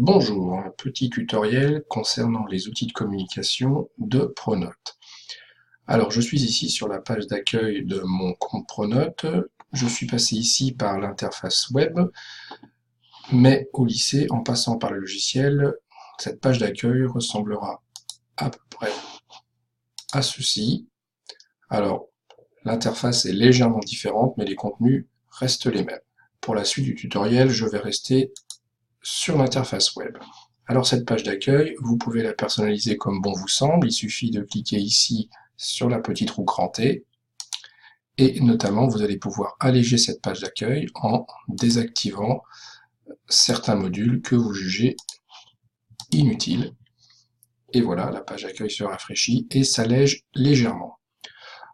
Bonjour, un petit tutoriel concernant les outils de communication de Pronote. Alors, je suis ici sur la page d'accueil de mon compte Pronote. Je suis passé ici par l'interface web, mais au lycée, en passant par le logiciel, cette page d'accueil ressemblera à peu près à ceci. Alors, l'interface est légèrement différente, mais les contenus restent les mêmes. Pour la suite du tutoriel, je vais rester sur l'interface web. Alors cette page d'accueil, vous pouvez la personnaliser comme bon vous semble, il suffit de cliquer ici sur la petite roue crantée, et notamment vous allez pouvoir alléger cette page d'accueil en désactivant certains modules que vous jugez inutiles. Et voilà, la page d'accueil se rafraîchit et s'allège légèrement.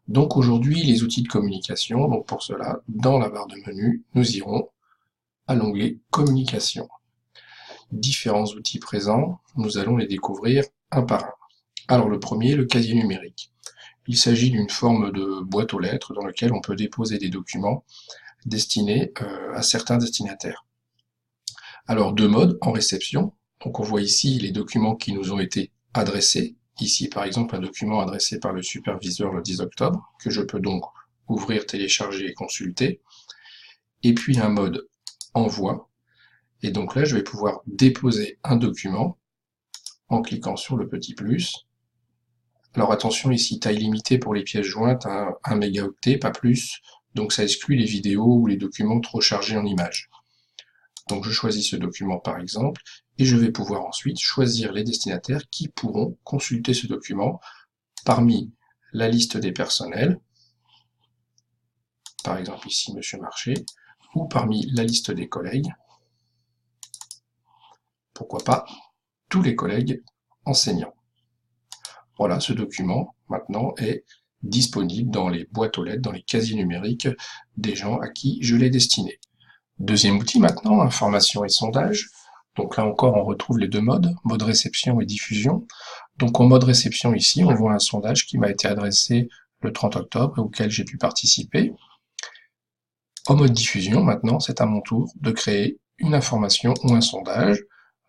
Donc aujourd'hui, les outils de communication, donc pour cela, dans la barre de menu, nous irons à l'onglet Communication. Différents outils présents, nous allons les découvrir un par un. Alors le premier, le casier numérique. Il s'agit d'une forme de boîte aux lettres dans laquelle on peut déposer des documents destinés à certains destinataires. Alors deux modes en réception. Donc on voit ici les documents qui nous ont été adressés. Ici par exemple un document adressé par le superviseur le 10 octobre, que je peux donc ouvrir, télécharger et consulter. Et puis un mode envoi. Et donc là je vais pouvoir déposer un document en cliquant sur le petit plus. Alors attention ici, taille limitée pour les pièces jointes à 1 mégaoctet, pas plus, donc ça exclut les vidéos ou les documents trop chargés en images. Donc je choisis ce document par exemple, et je vais pouvoir ensuite choisir les destinataires qui pourront consulter ce document parmi la liste des personnels, par exemple ici Monsieur Marché, ou parmi la liste des collègues, pourquoi pas tous les collègues enseignants. Voilà, ce document, maintenant, est disponible dans les boîtes aux lettres, dans les casiers numériques des gens à qui je l'ai destiné. Deuxième outil maintenant, information et sondage. Donc là encore, on retrouve les deux modes, mode réception et diffusion. Donc en mode réception ici, on voit un sondage qui m'a été adressé le 30 octobre et auquel j'ai pu participer. En mode diffusion, maintenant, c'est à mon tour de créer une information ou un sondage.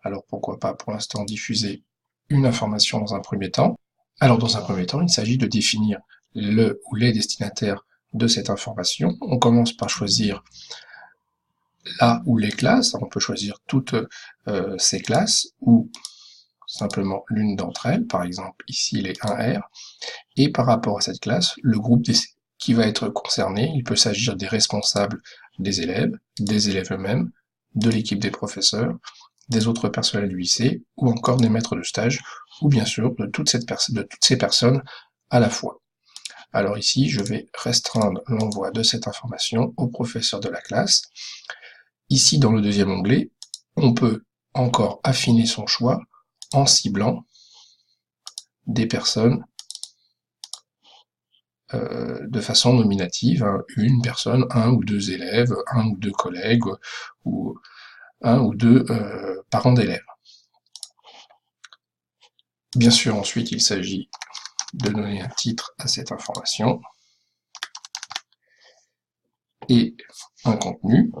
Alors pourquoi pas pour l'instant diffuser une information dans un premier temps. Alors dans un premier temps, il s'agit de définir le ou les destinataires de cette information. On commence par choisir la ou les classes. On peut choisir toutes ces classes ou simplement l'une d'entre elles, par exemple ici les 1R. Et par rapport à cette classe, le groupe qui va être concerné, il peut s'agir des responsables des élèves eux-mêmes, de l'équipe des professeurs, des autres personnels du lycée, ou encore des maîtres de stage, ou bien sûr de toutes ces personnes à la fois. Alors ici, je vais restreindre l'envoi de cette information au professeur de la classe. Ici, dans le deuxième onglet, on peut encore affiner son choix en ciblant des personnes de façon nominative, hein, une personne, un ou deux élèves, un ou deux collègues, ou un ou deux parents d'élèves. Bien sûr, ensuite, il s'agit de donner un titre à cette information et un contenu.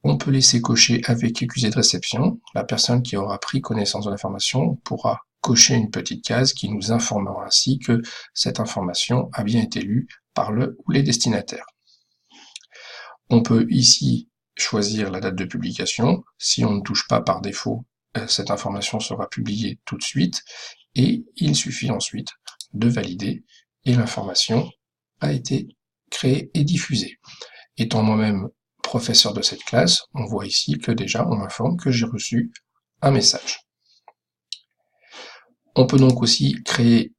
On peut laisser cocher avec accusé de réception. La personne qui aura pris connaissance de l'information pourra cocher une petite case qui nous informera ainsi que cette information a bien été lue par le ou les destinataires. On peut ici choisir la date de publication. Si on ne touche pas par défaut, cette information sera publiée tout de suite et il suffit ensuite de valider et l'information a été créée et diffusée. Étant moi-même professeur de cette classe, on voit ici que déjà on m'informe que j'ai reçu un message. On peut donc aussi créer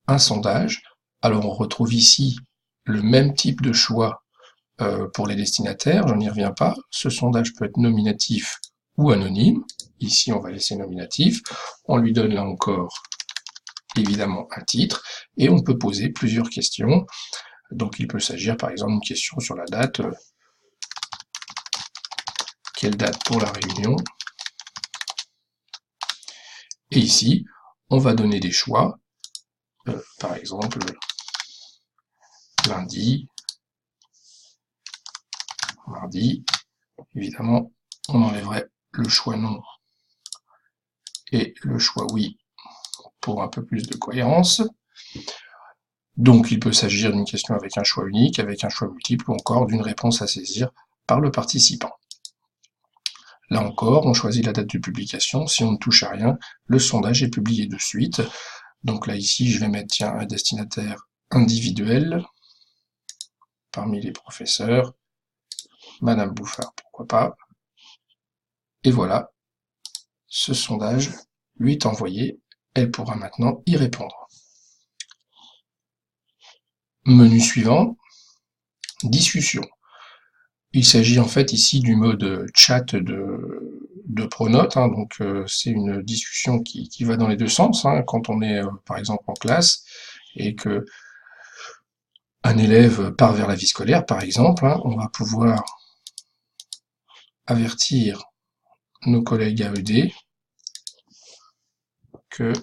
un sondage. Alors on retrouve ici le même type de choix pour les destinataires, je n'y reviens pas. Ce sondage peut être nominatif ou anonyme. Ici on va laisser nominatif. On lui donne là encore évidemment un titre et on peut poser plusieurs questions. Donc il peut s'agir par exemple d'une question sur la date. Quelle date pour la réunion? Et ici, on va donner des choix. Par exemple, lundi, mardi. Évidemment, on enlèverait le choix non et le choix oui pour un peu plus de cohérence. Donc il peut s'agir d'une question avec un choix unique, avec un choix multiple ou encore d'une réponse à saisir par le participant. Là encore, on choisit la date de publication. Si on ne touche à rien, le sondage est publié de suite. Donc là, ici, je vais mettre, tiens, un destinataire individuel parmi les professeurs. Madame Bouffard, pourquoi pas. Et voilà, ce sondage lui est envoyé. Elle pourra maintenant y répondre. Menu suivant, discussion. Il s'agit en fait ici du mode chat de Pronote, hein, donc c'est une discussion qui va dans les deux sens, hein, quand on est par exemple en classe et que un élève part vers la vie scolaire par exemple, hein, on va pouvoir avertir nos collègues AED que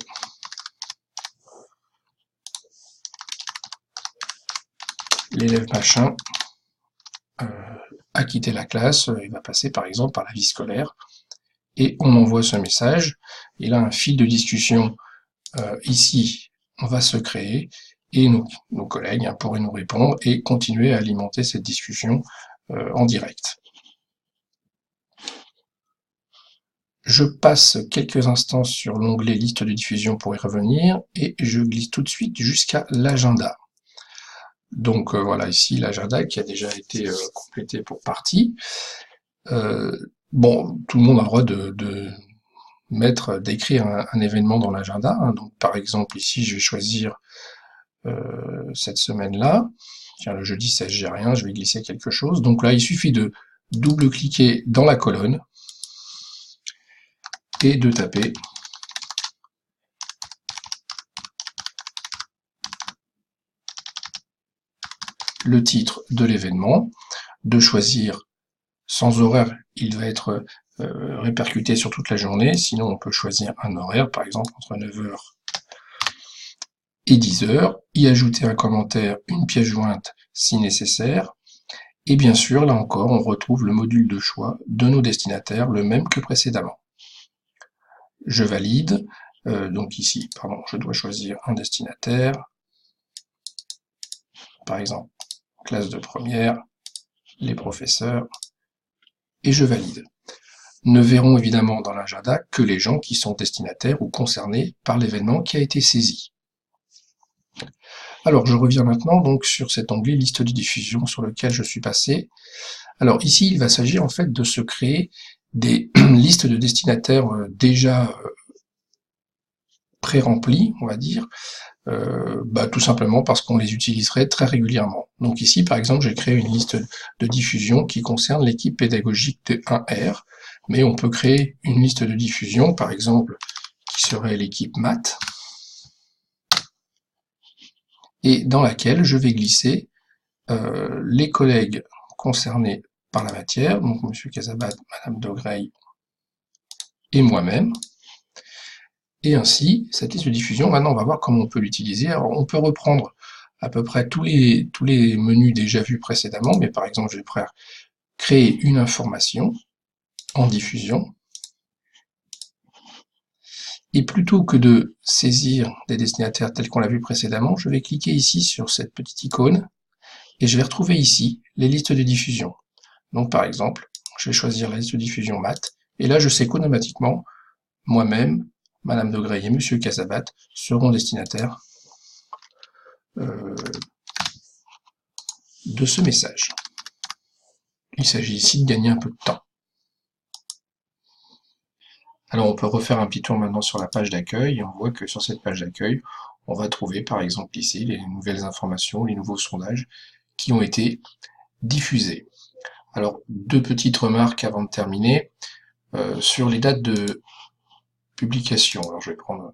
l'élève machin a quitté la classe et va passer par exemple par la vie scolaire, et on envoie ce message, et là un fil de discussion ici va se créer, et nos collègues pourraient nous répondre et continuer à alimenter cette discussion en direct. Je passe quelques instants sur l'onglet liste de diffusion pour y revenir, et je glisse tout de suite jusqu'à l'agenda. Donc voilà ici l'agenda qui a déjà été complété pour partie. Bon, tout le monde a le droit d'écrire un événement dans l'agenda, hein. Donc par exemple ici je vais choisir cette semaine-là. Tiens, le jeudi 16, j'ai rien, je vais glisser quelque chose. Donc là, il suffit de double-cliquer dans la colonne et de taper le titre de l'événement, de choisir sans horaire, il va être répercuté sur toute la journée, sinon on peut choisir un horaire, par exemple entre 9h et 10h, y ajouter un commentaire, une pièce jointe si nécessaire, et bien sûr, là encore, on retrouve le module de choix de nos destinataires, le même que précédemment. Je valide, donc ici, pardon, je dois choisir un destinataire, par exemple, classe de première, les professeurs, et je valide. Ne verront évidemment dans l'agenda que les gens qui sont destinataires ou concernés par l'événement qui a été saisi. Alors, je reviens maintenant donc sur cet onglet liste de diffusion sur lequel je suis passé. Alors ici, il va s'agir en fait de se créer des listes de destinataires déjà pré-remplies, on va dire, tout simplement parce qu'on les utiliserait très régulièrement. Donc ici, par exemple, j'ai créé une liste de diffusion qui concerne l'équipe pédagogique de 1R, mais on peut créer une liste de diffusion, par exemple, qui serait l'équipe maths, et dans laquelle je vais glisser les collègues concernés par la matière, donc M. Casabat, Mme Dogreil et moi-même. Et ainsi, cette liste de diffusion, maintenant on va voir comment on peut l'utiliser. Alors on peut reprendre à peu près tous les menus déjà vus précédemment, mais par exemple je vais créer une information en diffusion. Et plutôt que de saisir des destinataires tels qu'on l'a vu précédemment, je vais cliquer ici sur cette petite icône et je vais retrouver ici les listes de diffusion. Donc par exemple, je vais choisir la liste de diffusion maths, et là je sais qu'automatiquement, moi-même, Madame Dogreil et Monsieur Casabat seront destinataires de ce message. Il s'agit ici de gagner un peu de temps. Alors on peut refaire un petit tour maintenant sur la page d'accueil, et on voit que sur cette page d'accueil, on va trouver par exemple ici les nouvelles informations, les nouveaux sondages qui ont été diffusés. Alors deux petites remarques avant de terminer. Sur les dates de publication, alors je vais prendre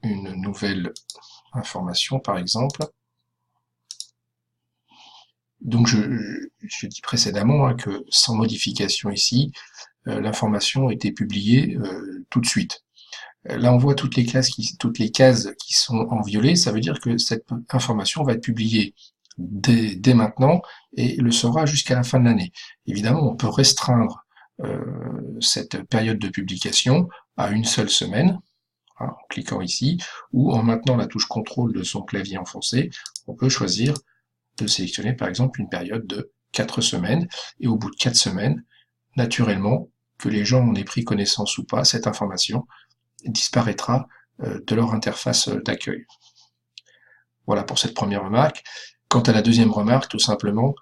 une nouvelle information par exemple. Donc je dis précédemment que sans modification ici, l'information a été publiée tout de suite. Là on voit toutes les cases qui sont en violet, ça veut dire que cette information va être publiée dès maintenant et le sera jusqu'à la fin de l'année. Évidemment on peut restreindre cette période de publication à une seule semaine, hein, en cliquant ici, ou en maintenant la touche contrôle de son clavier enfoncé, on peut choisir de sélectionner par exemple une période de 4 semaines, et au bout de 4 semaines, naturellement, que les gens en aient pris connaissance ou pas, cette information disparaîtra de leur interface d'accueil. Voilà pour cette première remarque. Quant à la deuxième remarque, tout simplement,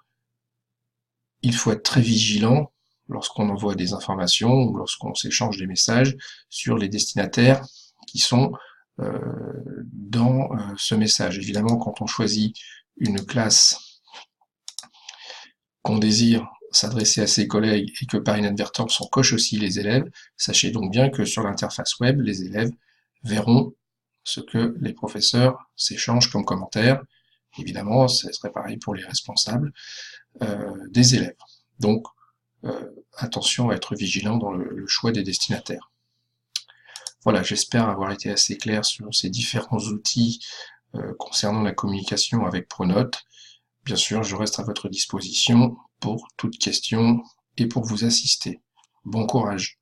il faut être très vigilant lorsqu'on envoie des informations ou lorsqu'on s'échange des messages sur les destinataires qui sont dans ce message. Évidemment, quand on choisit une classe qu'on désire s'adresser à ses collègues et que par inadvertance on coche aussi les élèves, sachez donc bien que sur l'interface web, les élèves verront ce que les professeurs s'échangent comme commentaires. Évidemment, ce serait pareil pour les responsables des élèves. Donc, attention à être vigilant dans le choix des destinataires. Voilà, j'espère avoir été assez clair sur ces différents outils concernant la communication avec Pronote. Bien sûr, je reste à votre disposition pour toute question et pour vous assister. Bon courage!